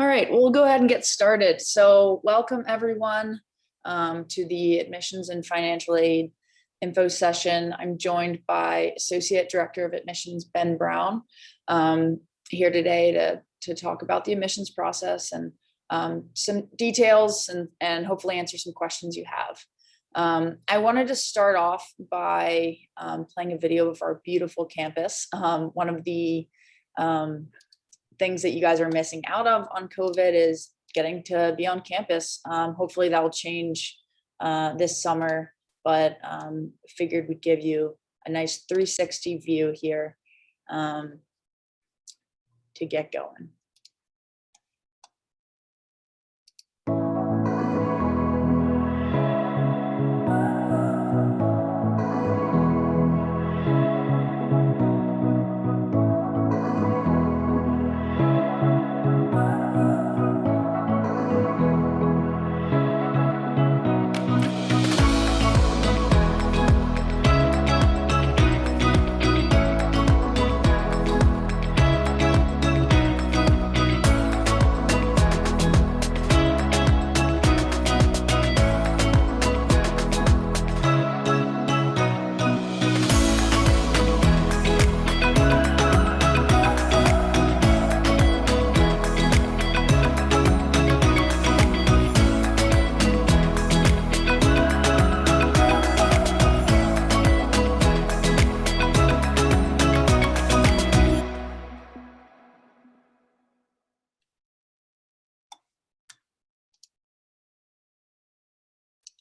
All right, we'll go ahead and get started. So welcome everyone to the Admissions and Financial Aid info session. I'm joined by Associate Director of Admissions, Ben Brown, here today to talk about the admissions process and some details and hopefully answer some questions you have. I wanted to start off by playing a video of our beautiful campus. One of the things that you guys are missing out on COVID is getting to be on campus. Hopefully that will change this summer, but figured we'd give you a nice 360 view here to get going.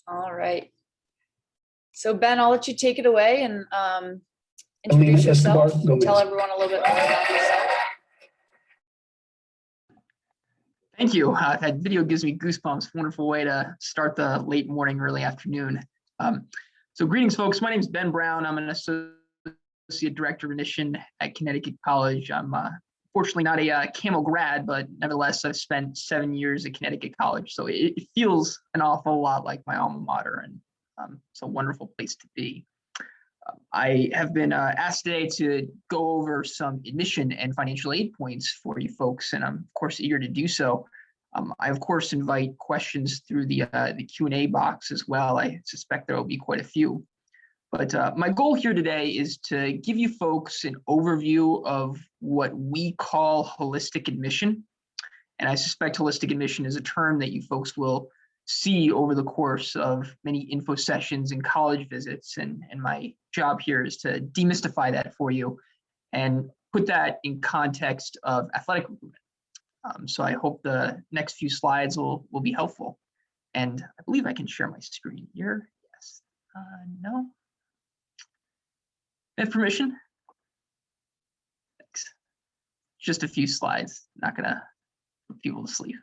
All right. So Ben, I'll let you take it away and introduce yourself, tell everyone a little bit more about yourself. Thank you. That video gives me goosebumps. Wonderful way to start the late morning, early afternoon. So greetings, folks. My name is Ben Brown. I'm an Associate Director of Admission at Connecticut College. I'm fortunately not a Camel grad, but nevertheless, I've spent 7 years at Connecticut College. So it feels an awful lot like my alma mater, and it's a wonderful place to be. I have been asked today to go over some admission and financial aid points for you folks, and I'm of course eager to do so. I of course invite questions through the Q&A box as well. I suspect there will be quite a few. But my goal here today is to give you folks an overview of what we call holistic admission. And I suspect holistic admission is a term that you folks will see over the course of many info sessions and college visits. And my job here is to demystify that for you and put that in context of athletic recruitment. So I hope the next few slides will be helpful. And I believe I can share my screen here. Yes. No. I have permission? Thanks. Just a few slides, not gonna put people to sleep.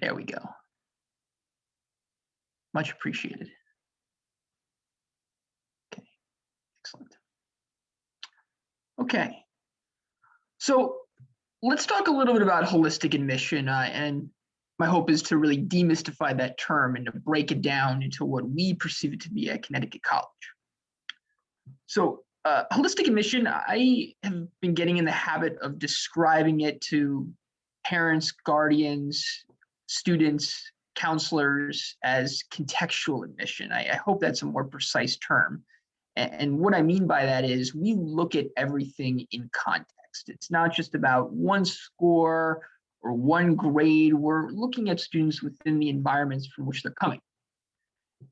There we go. Much appreciated. Okay, excellent. Okay, so let's talk a little bit about holistic admission, and my hope is to really demystify that term and to break it down into what we perceive it to be at Connecticut College. So holistic admission, I have been getting in the habit of describing it to parents, guardians, students, counselors as contextual admission. I hope that's a more precise term. And what I mean by that is we look at everything in context. It's not just about one score or one grade. We're looking at students within the environments from which they're coming.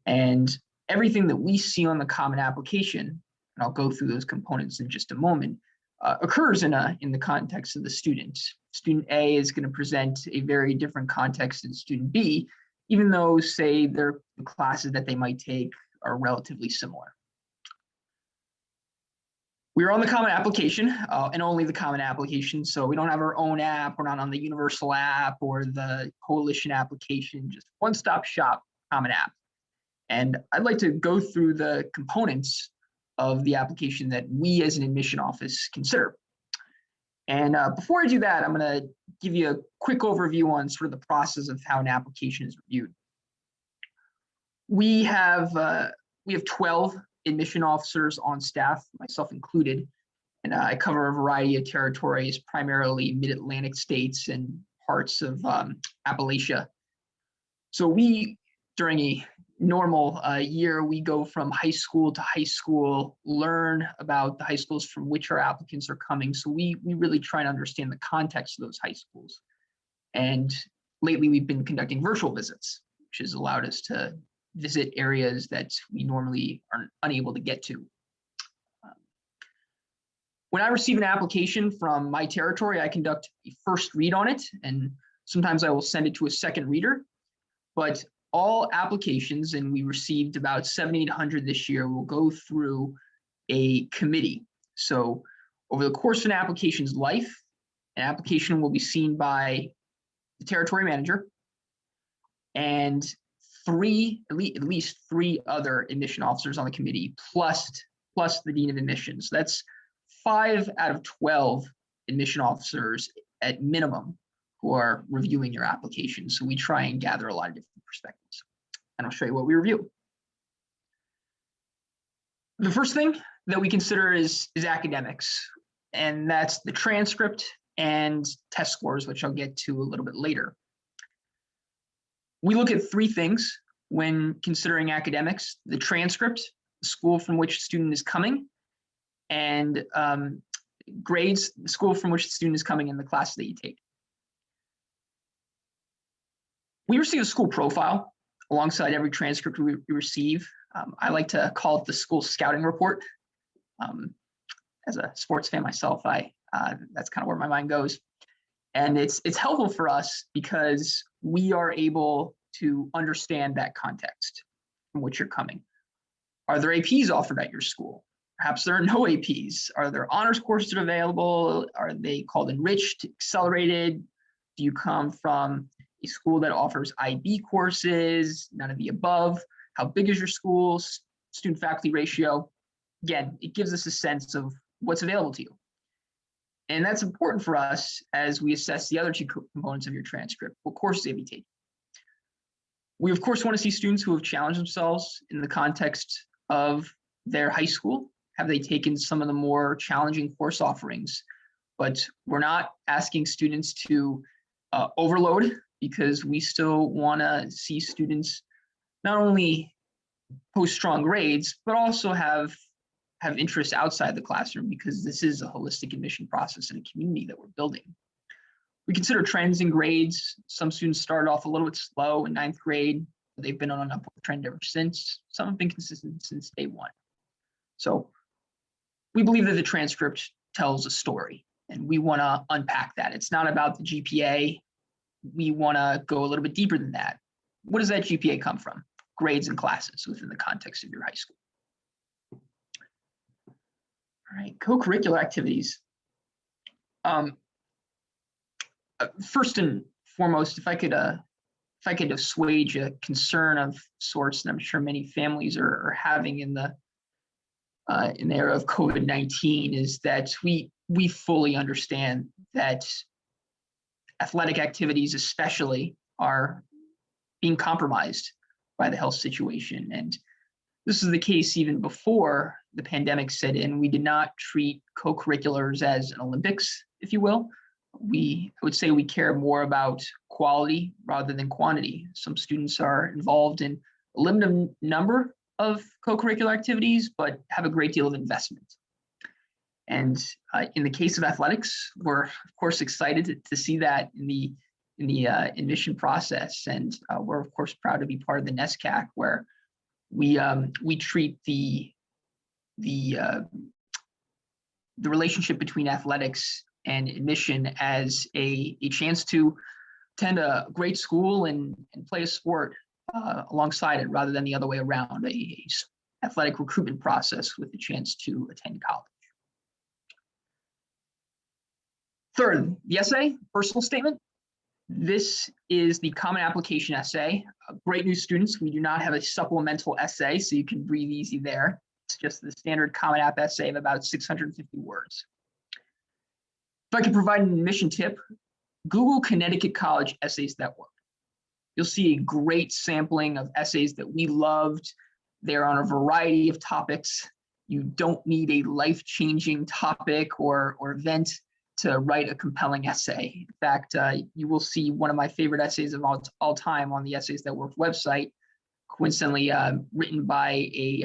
And everything that we see on the Common Application, and I'll go through those components in just a moment, occurs in the context of the student. Student A is going to present a very different context than student B, even though, say, the classes that they might take are relatively similar. We're on the Common Application and only the Common Application. So we don't have our own app. We're not on the Universal app or the Coalition application, just one-stop shop Common App. And I'd like to go through the components of the application that we as an admission office consider. And before I do that, I'm going to give you a quick overview on sort of the process of how an application is reviewed. We have 12 admission officers on staff, myself included, And I cover a variety of territories, primarily mid-Atlantic states and parts of Appalachia. So during a normal year, we go from high school to high school, learn about the high schools from which our applicants are coming. So we really try to understand the context of those high schools. And lately we've been conducting virtual visits, which has allowed us to visit areas that we normally are unable to get to. When I receive an application from my territory, I conduct a first read on it, and sometimes I will send it to a second reader. But all applications, and we received about 7,800 this year, will go through a committee. So over the course of an application's life, an application will be seen by the territory manager and at least three other admission officers on the committee, plus the dean of admissions. That's 5 out of 12 admission officers at minimum who are reviewing your application. So we try and gather a lot of different perspectives. And I'll show you what we review. The first thing that we consider is academics, and that's the transcript and test scores, which I'll get to a little bit later. We look at 3 things when considering academics: the transcript, the school from which the student is coming, and grades, the school from which the student is coming, and the class that you take. We receive a school profile alongside every transcript we receive. I like to call it the school scouting report. As a sports fan myself, that's kind of where my mind goes. And it's helpful for us because we are able to understand that context from which you're coming. Are there APs offered at your school? Perhaps there are no APs. Are there honors courses available? Are they called enriched, accelerated? Do you come from a school that offers IB courses? None of the above. How big is your school? Student faculty ratio? Again, it gives us a sense of what's available to you. And that's important for us as we assess the other 2 components of your transcript. What courses have you taken? We, of course, want to see students who have challenged themselves in the context of their high school. Have they taken some of the more challenging course offerings? But we're not asking students to overload, because we still want to see students not only post strong grades, but also have interests outside the classroom, because this is a holistic admission process and a community that we're building. We consider trends in grades. Some students started off a little bit slow in 9th grade. They've been on an upward trend ever since. Some have been consistent since day 1. So we believe that the transcript tells a story, and we want to unpack that. It's not about the GPA. We want to go a little bit deeper than that. What does that GPA come from? Grades and classes within the context of your high school. All right, co-curricular activities. First and foremost, if I could assuage a concern of sorts, and I'm sure many families are having in the era of COVID-19, is that we fully understand that athletic activities especially are being compromised by the health situation. And this is the case even before the pandemic set in. We did not treat co-curriculars as an Olympics, if you will. I would say we care more about quality rather than quantity. Some students are involved in a limited number of co-curricular activities, but have a great deal of investment. And in the case of athletics, we're of course excited to see that in the admission process, and we're of course proud to be part of the NESCAC, where we treat the relationship between athletics and admission as a chance to attend a great school and play a sport alongside it, rather than the other way around, a athletic recruitment process with the chance to attend college. Third, the essay, personal statement. This is the common application essay. Great news, students, we do not have a supplemental essay, so you can breathe easy there. It's just the standard common app essay of about 650 words. If I could provide an admission tip, Google Connecticut College Essays That Work. You'll see a great sampling of essays that we loved. They're on a variety of topics, You don't need a life-changing topic or event to write a compelling essay. In fact, you will see one of my favorite essays of all time on the Essays That Work website, coincidentally written by a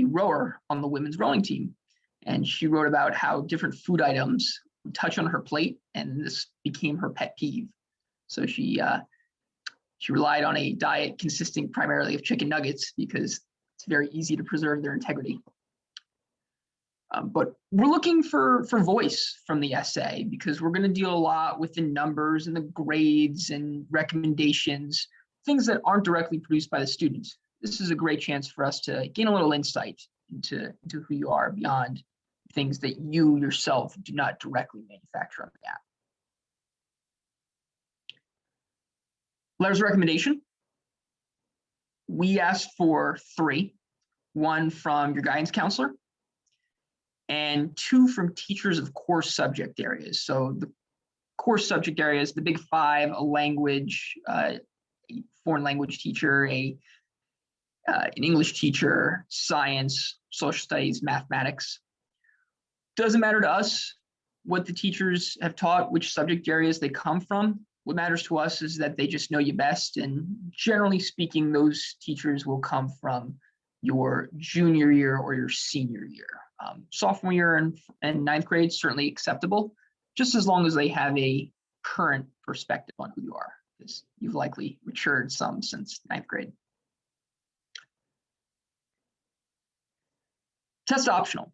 rower on the women's rowing team. And she wrote about how different food items would touch on her plate, and this became her pet peeve. So she relied on a diet consisting primarily of chicken nuggets because it's very easy to preserve their integrity. But we're looking for voice from the essay because we're going to deal a lot with the numbers and the grades and recommendations, things that aren't directly produced by the students. This is a great chance for us to gain a little insight into who you are beyond things that you yourself do not directly manufacture on the app. Letters of recommendation. We asked for 3, 1 from your guidance counselor, and 2 from teachers of core subject areas. So the core subject areas, the big 5, a language, a foreign language teacher, an English teacher, science, social studies, mathematics. Doesn't matter to us what the teachers have taught, which subject areas they come from. What matters to us is that they just know you best. And generally speaking, those teachers will come from your junior year or your senior year. Sophomore year and 9th grade, certainly acceptable, just as long as they have a current perspective on who you are, because you've likely matured some since 9th grade. Test optional.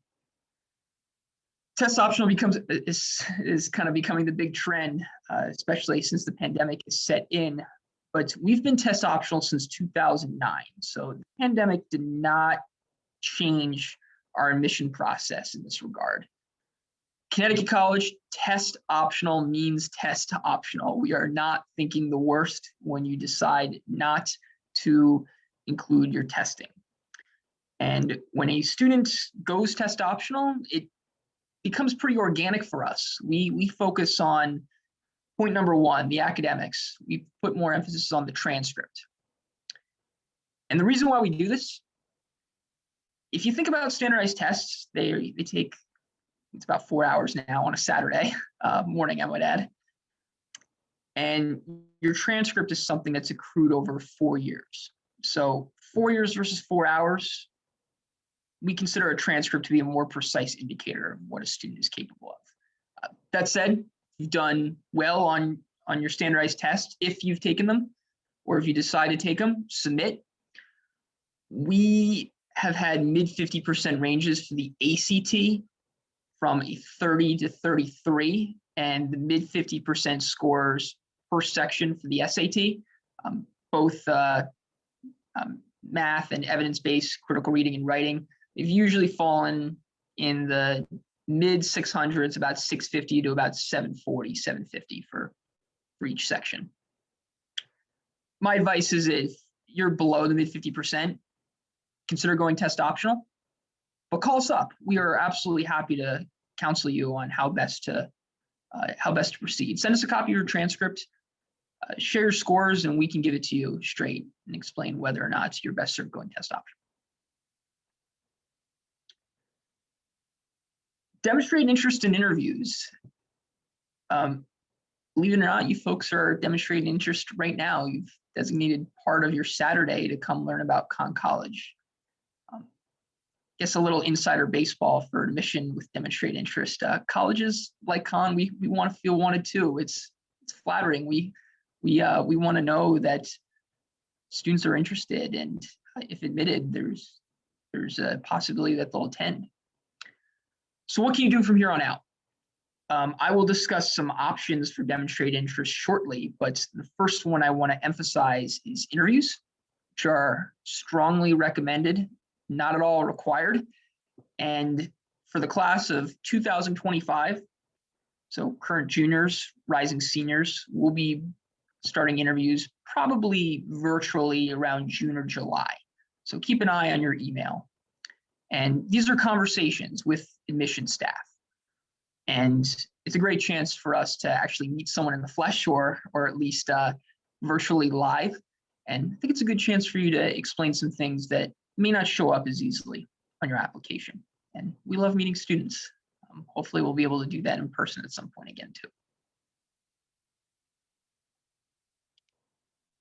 Test optional is kind of becoming the big trend, especially since the pandemic is set in. But we've been test optional since 2009. So the pandemic did not change our admission process in this regard. Connecticut College, test optional means test optional. We are not thinking the worst when you decide not to include your testing. And when a student goes test optional, it becomes pretty organic for us. We focus on point number 1, the academics. We put more emphasis on the transcript. And the reason why we do this, if you think about standardized tests, they take, it's about 4 hours now on a Saturday morning, I would add. And your transcript is something that's accrued over 4 years. So 4 years versus 4 hours, we consider a transcript to be a more precise indicator of what a student is capable of. That said, you've done well on your standardized tests if you've taken them, or if you decide to take them, submit. We have had mid 50% ranges for the ACT from a 30 to 33, and the mid 50% scores per section for the SAT, both math and evidence-based critical reading and writing. They've usually fallen in the mid 600s, about 650 to about 740, 750 for each section. My advice is if you're below the mid 50%, consider going test optional, but call us up. We are absolutely happy to counsel you on how best to proceed. Send us a copy of your transcript, share your scores, and we can give it to you straight and explain whether or not you're best served going test optional. Demonstrate interest in interviews. Believe it or not, you folks are demonstrating interest right now. You've designated part of your Saturday to come learn about Conn College. Guess a little insider baseball for admission with demonstrate interest. Colleges like Conn, we want to feel wanted too. It's flattering. We want to know that students are interested, and if admitted, there's a possibility that they'll attend. So what can you do from here on out? I will discuss some options for demonstrate interest shortly, but the first one I want to emphasize is interviews, which are strongly recommended, not at all required. And for the class of 2025, so current juniors, rising seniors, we'll be starting interviews probably virtually around June or July. So keep an eye on your email. And these are conversations with admission staff. And it's a great chance for us to actually meet someone in the flesh or at least virtually live. And I think it's a good chance for you to explain some things that may not show up as easily on your application. And we love meeting students. Hopefully we'll be able to do that in person at some point again too.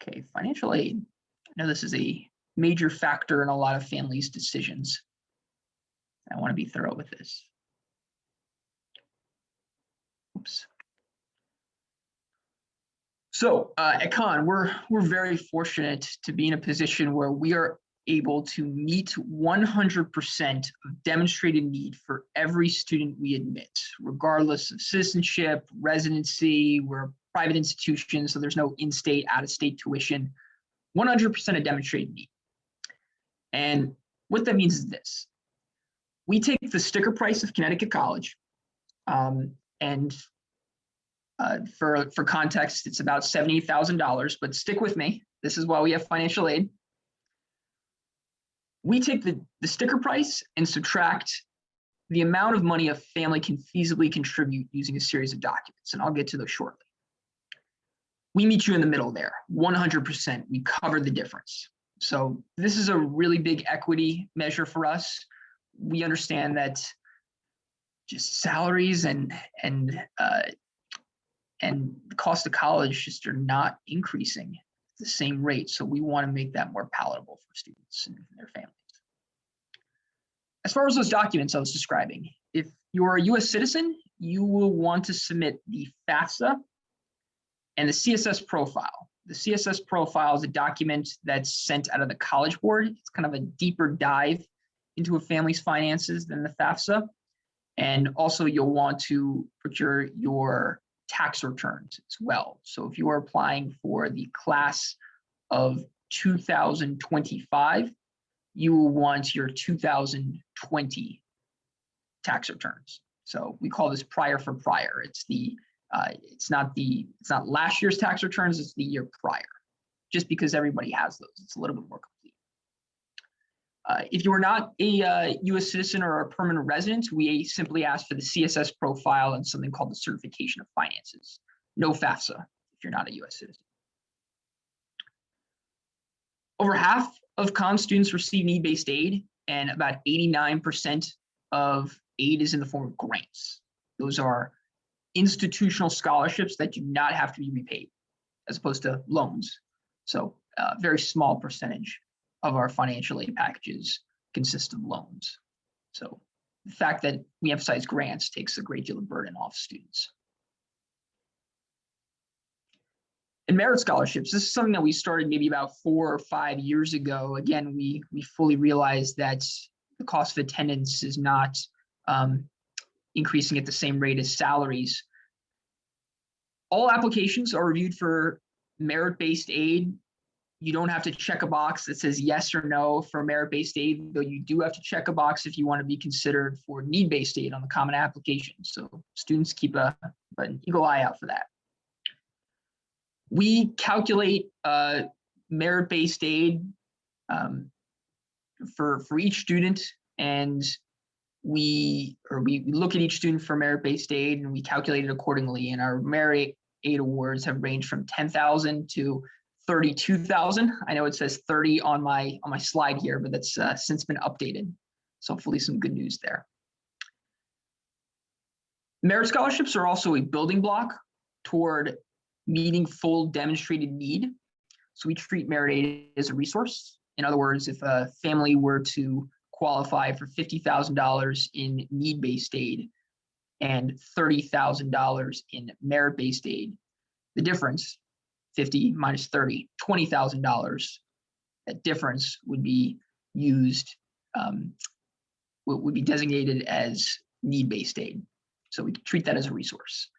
Okay, financial aid. I know this is a major factor in a lot of families' decisions. I want to be thorough with this. Oops. So at Con, we're very fortunate to be in a position where we are able to meet 100% of demonstrated need for every student we admit, regardless of citizenship, residency. We're a private institution, so there's no in-state, out-of-state tuition. 100% of demonstrated need. And what that means is this. We take the sticker price of Connecticut College, and for context, it's about $78,000, but stick with me. This is why we have financial aid. We take the sticker price and subtract the amount of money a family can feasibly contribute using a series of documents, and I'll get to those shortly. We meet you in the middle there, 100%. We cover the difference. So this is a really big equity measure for us. We understand that just salaries and the cost of college just are not increasing at the same rate. So we want to make that more palatable for students and their families. As far as those documents I was describing, if you're a US citizen, you will want to submit the FAFSA and the CSS profile. The CSS profile is a document that's sent out of the College Board. It's kind of a deeper dive into a family's finances than the FAFSA. And also you'll want to procure your tax returns as well. So if you are applying for the class of 2025, you will want your 2020 tax returns. So we call this prior for prior. It's not last year's tax returns, it's the year prior, just because everybody has those. It's a little bit more complete. If you are not a US citizen or a permanent resident, we simply ask for the CSS profile and something called the certification of finances. No FAFSA if you're not a US citizen. Over half of Con students receive need-based aid, and about 89% of aid is in the form of grants. Those are institutional scholarships that do not have to be repaid, as opposed to loans. So a very small percentage of our financial aid packages consist of loans. So the fact that we emphasize grants takes a great deal of burden off students. And merit scholarships, this is something that we started maybe about 4 or 5 years ago. Again, we fully realized that the cost of attendance is not increasing at the same rate as salaries. All applications are reviewed for merit-based aid. You don't have to check a box that says yes or no for merit-based aid, though you do have to check a box if you want to be considered for need-based aid on the common application. So students keep an eagle eye out for that. We calculate merit-based aid for each student, and we look at each student for merit-based aid, and we calculate it accordingly. And our merit aid awards have ranged from $10,000 to $32,000. I know it says 30 on my slide here, but that's since been updated. So hopefully some good news there. Merit scholarships are also a building block toward meeting full demonstrated need. So we treat merit aid as a resource. In other words, if a family were to qualify for $50,000 in need-based aid and $30,000 in merit-based aid, the difference, 50 minus 30, $20,000, that difference would be used, would be designated as need-based aid. So we treat that as a resource.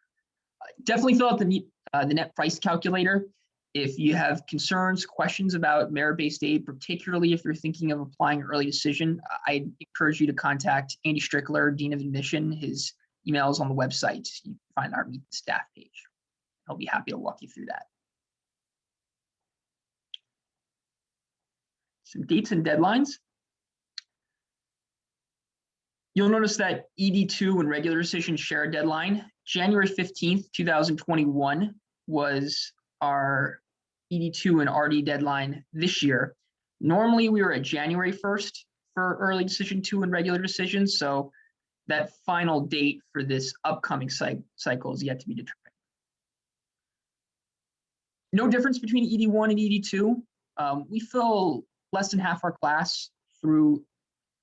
Definitely fill out the net price calculator. If you have concerns, questions about merit-based aid, particularly if you're thinking of applying early decision, I encourage you to contact Andy Strickler, Dean of Admission. His email is on the website. You can find our Meet the Staff page. I'll be happy to walk you through that. Some dates and deadlines. You'll notice that ED2 and regular decision share a deadline. January 15th, 2021 was our ED2 and RD deadline this year. Normally we were at January 1st for early decision 2 and regular decision. So that final date for this upcoming cycle is yet to be determined. No difference between ED1 and ED2. We fill less than half our class through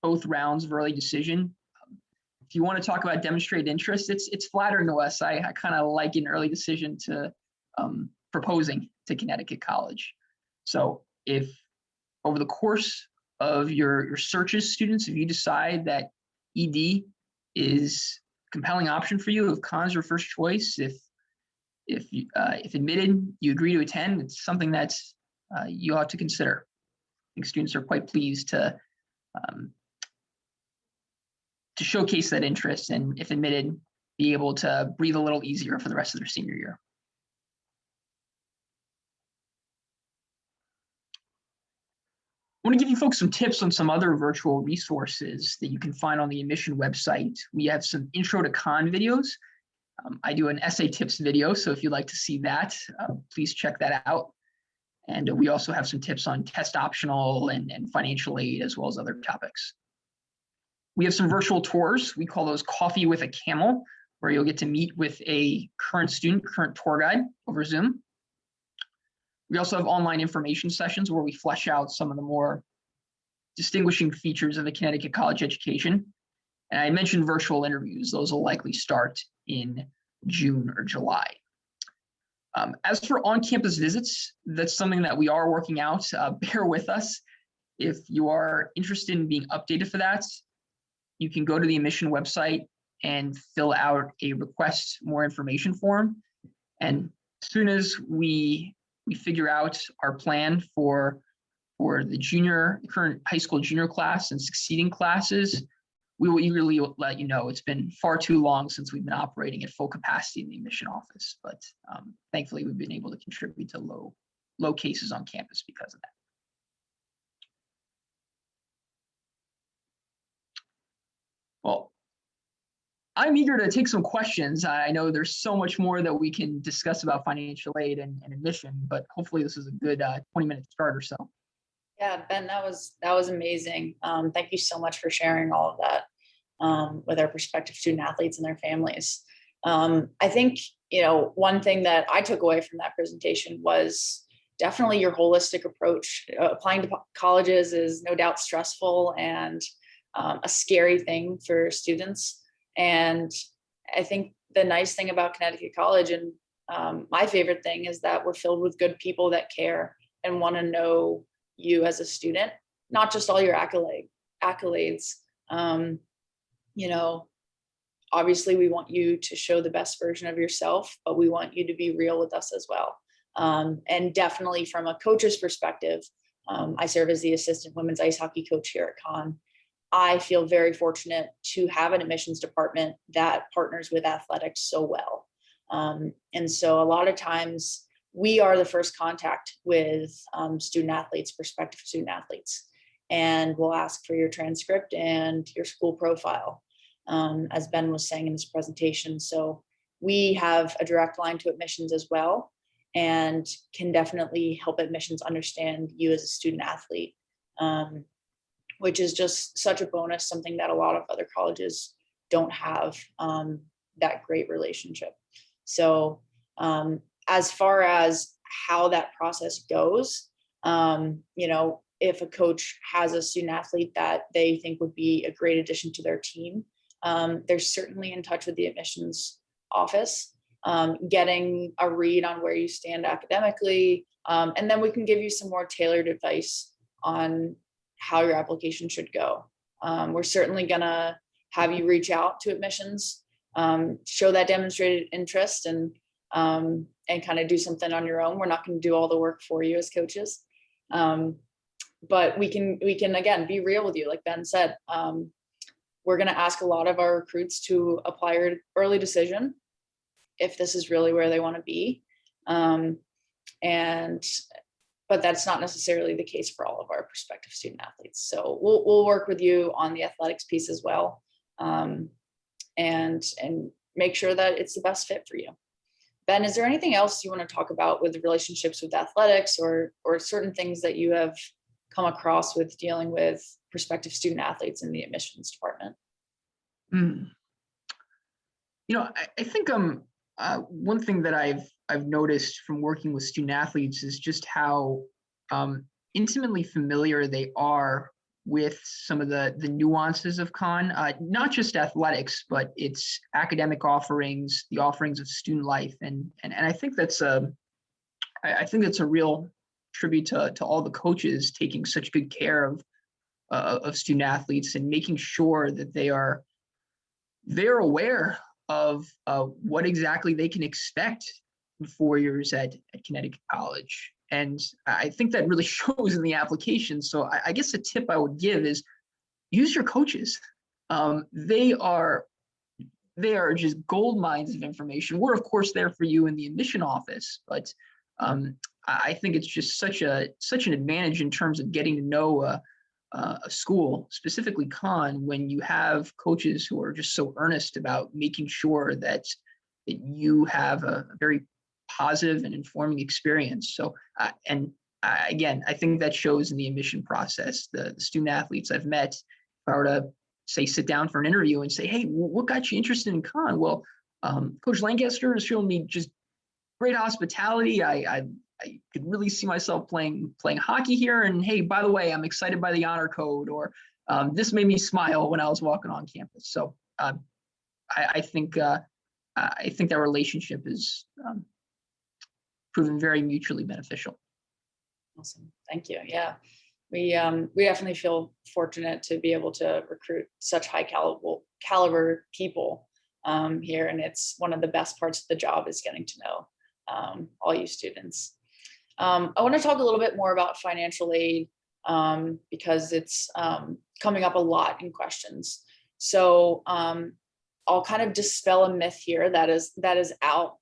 both rounds of early decision. If you want to talk about demonstrated interest, it's flattering to us. I kind of liken early decision to proposing to Connecticut College. So if over the course of your searches, students, if you decide that ED is a compelling option for you, if Con is your first choice, if admitted, you agree to attend, it's something that's you ought to consider. I think students are quite pleased to showcase that interest, and if admitted, be able to breathe a little easier for the rest of their senior year. I want to give you folks some tips on some other virtual resources that you can find on the admission website. We have some intro to Con videos. I do an essay tips video, so if you'd like to see that, please check that out. And we also have some tips on test optional and financial aid, as well as other topics. We have some virtual tours. We call those Coffee with a Camel, where you'll get to meet with a current student, current tour guide over Zoom. We also have online information sessions where we flesh out some of the more distinguishing features of the Connecticut College education. And I mentioned virtual interviews. Those will likely start in June or July. As for on-campus visits, that's something that we are working out. Bear with us. If you are interested in being updated for that, you can go to the admission website and fill out a request more information form. And as soon as we figure out our plan for the current high school junior class and succeeding classes, we will eagerly let you know. It's been far too long since we've been operating at full capacity in the admission office, but thankfully we've been able to contribute to low cases on campus because of that. Well, I'm eager to take some questions. I know there's so much more that we can discuss about financial aid and admission, but hopefully this is a good 20-minute start or so. Yeah, Ben, that was amazing. Thank you so much for sharing all of that with our prospective student athletes and their families. I think, one thing that I took away from that presentation was definitely your holistic approach. Applying to colleges is no doubt stressful and a scary thing for students. And I think the nice thing about Connecticut College, and my favorite thing, is that we're filled with good people that care and want to know you as a student, not just all your accolades. Obviously we want you to show the best version of yourself, but we want you to be real with us as well. And definitely from a coach's perspective, I serve as the assistant women's ice hockey coach here at Con. I feel very fortunate to have an admissions department that partners with athletics so well. And so a lot of times we are the first contact with student athletes, prospective student athletes, and we'll ask for your transcript and your school profile, as Ben was saying in this presentation. So we have a direct line to admissions as well, and can definitely help admissions understand you as a student athlete, which is just such a bonus, something that a lot of other colleges don't have that great relationship. So as far as how that process goes, if a coach has a student athlete that they think would be a great addition to their team, they're certainly in touch with the admissions office, getting a read on where you stand academically, and then we can give you some more tailored advice on how your application should go. We're certainly gonna have you reach out to admissions, show that demonstrated interest, and kind of do something on your own. We're not going to do all the work for you as coaches, but we can again be real with you. Like Ben said, we're going to ask a lot of our recruits to apply early decision if this is really where they want to be, but that's not necessarily the case for all of our prospective student athletes. So we'll work with you on the athletics piece as well, and make sure that it's the best fit for you. Ben, is there anything else you want to talk about with the relationships with athletics or certain things that you have come across with dealing with prospective student athletes in the admissions department? Mm. I think one thing that I've noticed from working with student athletes is just how intimately familiar they are with some of the nuances of con, not just athletics, but its academic offerings, the offerings of student life, and I think that's I think that's a real tribute to all the coaches taking such good care of student athletes and making sure that they're aware of what exactly they can expect in 4 years at Connecticut College. And I think that really shows in the application. So I guess a tip I would give is use your coaches. They are just gold mines of information. We're of course there for you in the admission office, but I think it's just such an advantage in terms of getting to know a school, specifically con, when you have coaches who are just so earnest about making sure that you have a very positive and informing experience. So, again, I think that shows in the admission process. The student athletes I've met, if I were to say sit down for an interview and say, hey, what got you interested in con? Well, Coach Lancaster has shown me just great hospitality. I could really see myself playing hockey here. And hey, by the way, I'm excited by the honor code, or this made me smile when I was walking on campus. So I think that relationship is proven very mutually beneficial. Awesome, thank you. Yeah, we definitely feel fortunate to be able to recruit such high caliber people here, and it's one of the best parts of the job is getting to know all you students. I want to talk a little bit more about financial aid because it's coming up a lot in questions. So I'll kind of dispel a myth here that is out.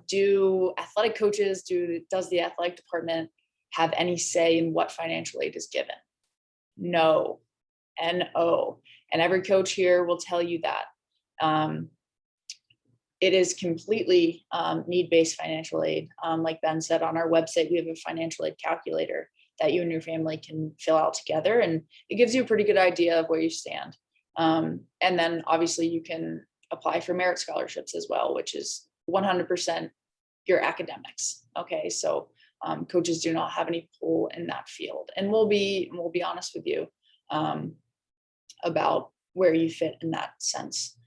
Do athletic coaches, does the athletic department have any say in what financial aid is given? No, N-O. And every coach here will tell you that. It is completely need-based financial aid. Like Ben said, on our website, we have a financial aid calculator that you and your family can fill out together, and it gives you a pretty good idea of where you stand. And then obviously you can apply for merit scholarships as well, which is 100% your academics. Okay, so coaches do not have any pull in that field, and we'll be honest with you about where you fit in that sense.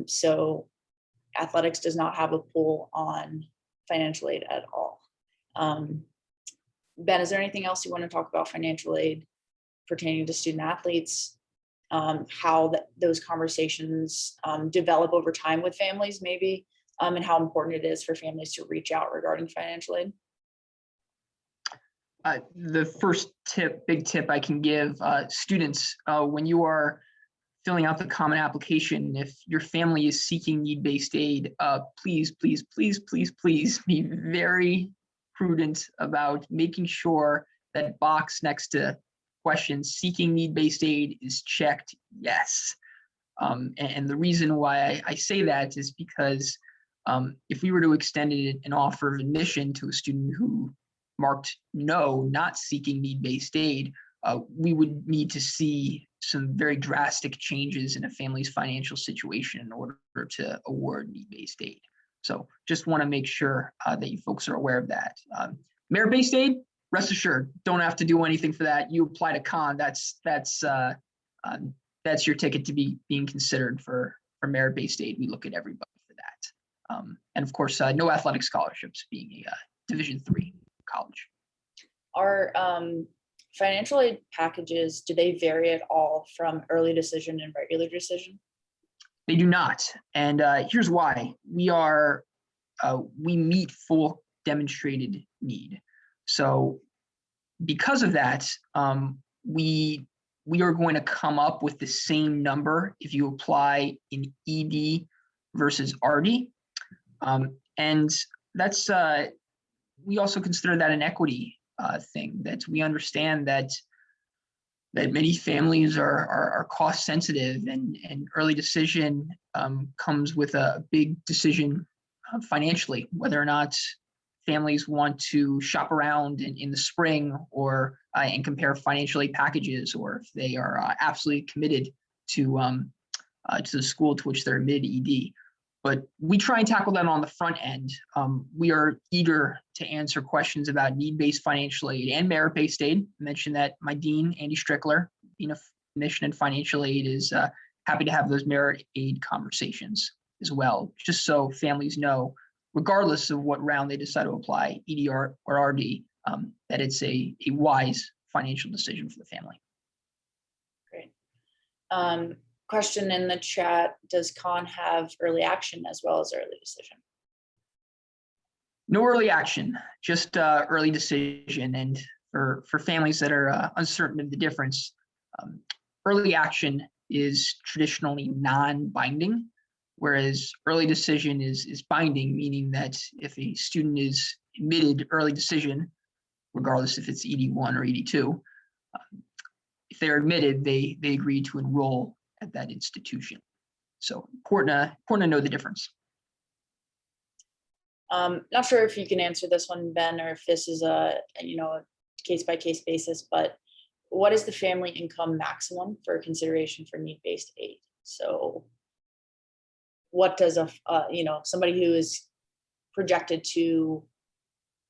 So athletics does not have a pull on financial aid at all. Ben, is there anything else you want to talk about financial aid pertaining to student athletes? How those conversations develop over time with families, maybe, and how important it is for families to reach out regarding financial aid? The first big tip I can give students, when you are filling out the common application, if your family is seeking need-based aid, please be very prudent about making sure that box next to questions seeking need-based aid is checked yes. And the reason why I say that is because if we were to extend an offer of admission to a student who marked no, not seeking need-based aid, we would need to see some very drastic changes in a family's financial situation in order to award need-based aid. So just want to make sure that you folks are aware of that. Merit-based aid, rest assured, don't have to do anything for that. You apply to con, that's your ticket to being considered for merit-based aid. We look at everybody for that. And of course, no athletic scholarships, being a Division III college. Our financial aid packages, do they vary at all from early decision and regular decision? They do not. And here's why. We meet full demonstrated need. So because of that, we are going to come up with the same number if you apply in ED versus RD. And that's, we also consider that an equity thing, that we understand that many families are cost sensitive, and early decision comes with a big decision financially, whether or not families want to shop around in the spring or and compare financial aid packages, or if they are absolutely committed to the school to which they're admitted ED. But we try and tackle that on the front end. We are eager to answer questions about need-based financial aid and merit-based aid. I mentioned that my dean, Andy Strickler, Dean of Admission and Financial Aid, is happy to have those merit aid conversations as well, just so families know, regardless of what round they decide to apply, ED or RD, that it's a wise financial decision for the family. Great. Question in the chat, does Con have early action as well as early decision? No early action, just early decision. And for families that are uncertain of the difference, early action is traditionally non-binding, whereas early decision is binding, meaning that if a student is admitted early decision, regardless if it's ED1 or ED2, if they're admitted, they agree to enroll at that institution. So important to know the difference. Not sure if you can answer this one, Ben, or if this is a case-by-case basis, but what is the family income maximum for consideration for need-based aid? So what does somebody who is projected to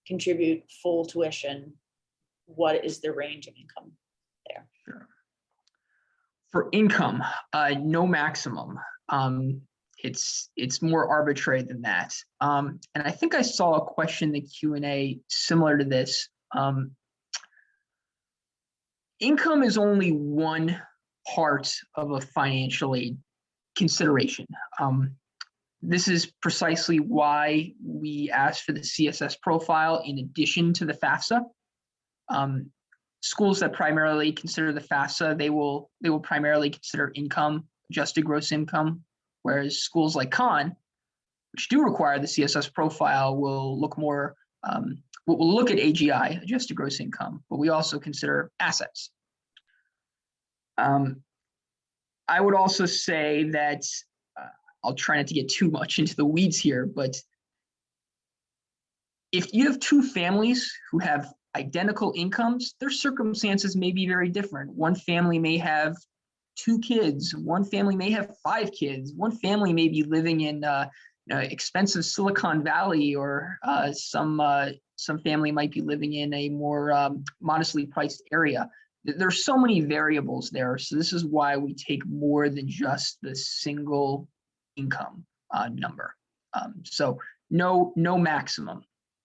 contribute full tuition, what is the range of income there? Sure. For income, no maximum. It's more arbitrary than that. And I think I saw a question in the Q&A similar to this. Income is only one part of a financial aid consideration. This is precisely why we asked for the CSS profile in addition to the FAFSA. Schools that primarily consider the FAFSA, they will primarily consider income, adjusted gross income, whereas schools like Con, which do require the CSS profile, will look more, we'll look at AGI, adjusted gross income, but we also consider assets. I would also say that I'll try not to get too much into the weeds here, but if you have two families who have identical incomes, their circumstances may be very different. One family may have 2 kids, one family may have 5 kids, one family may be living in expensive Silicon Valley, or some family might be living in a more modestly priced area. There's so many variables there. So this is why we take more than just the single income number. So no maximum.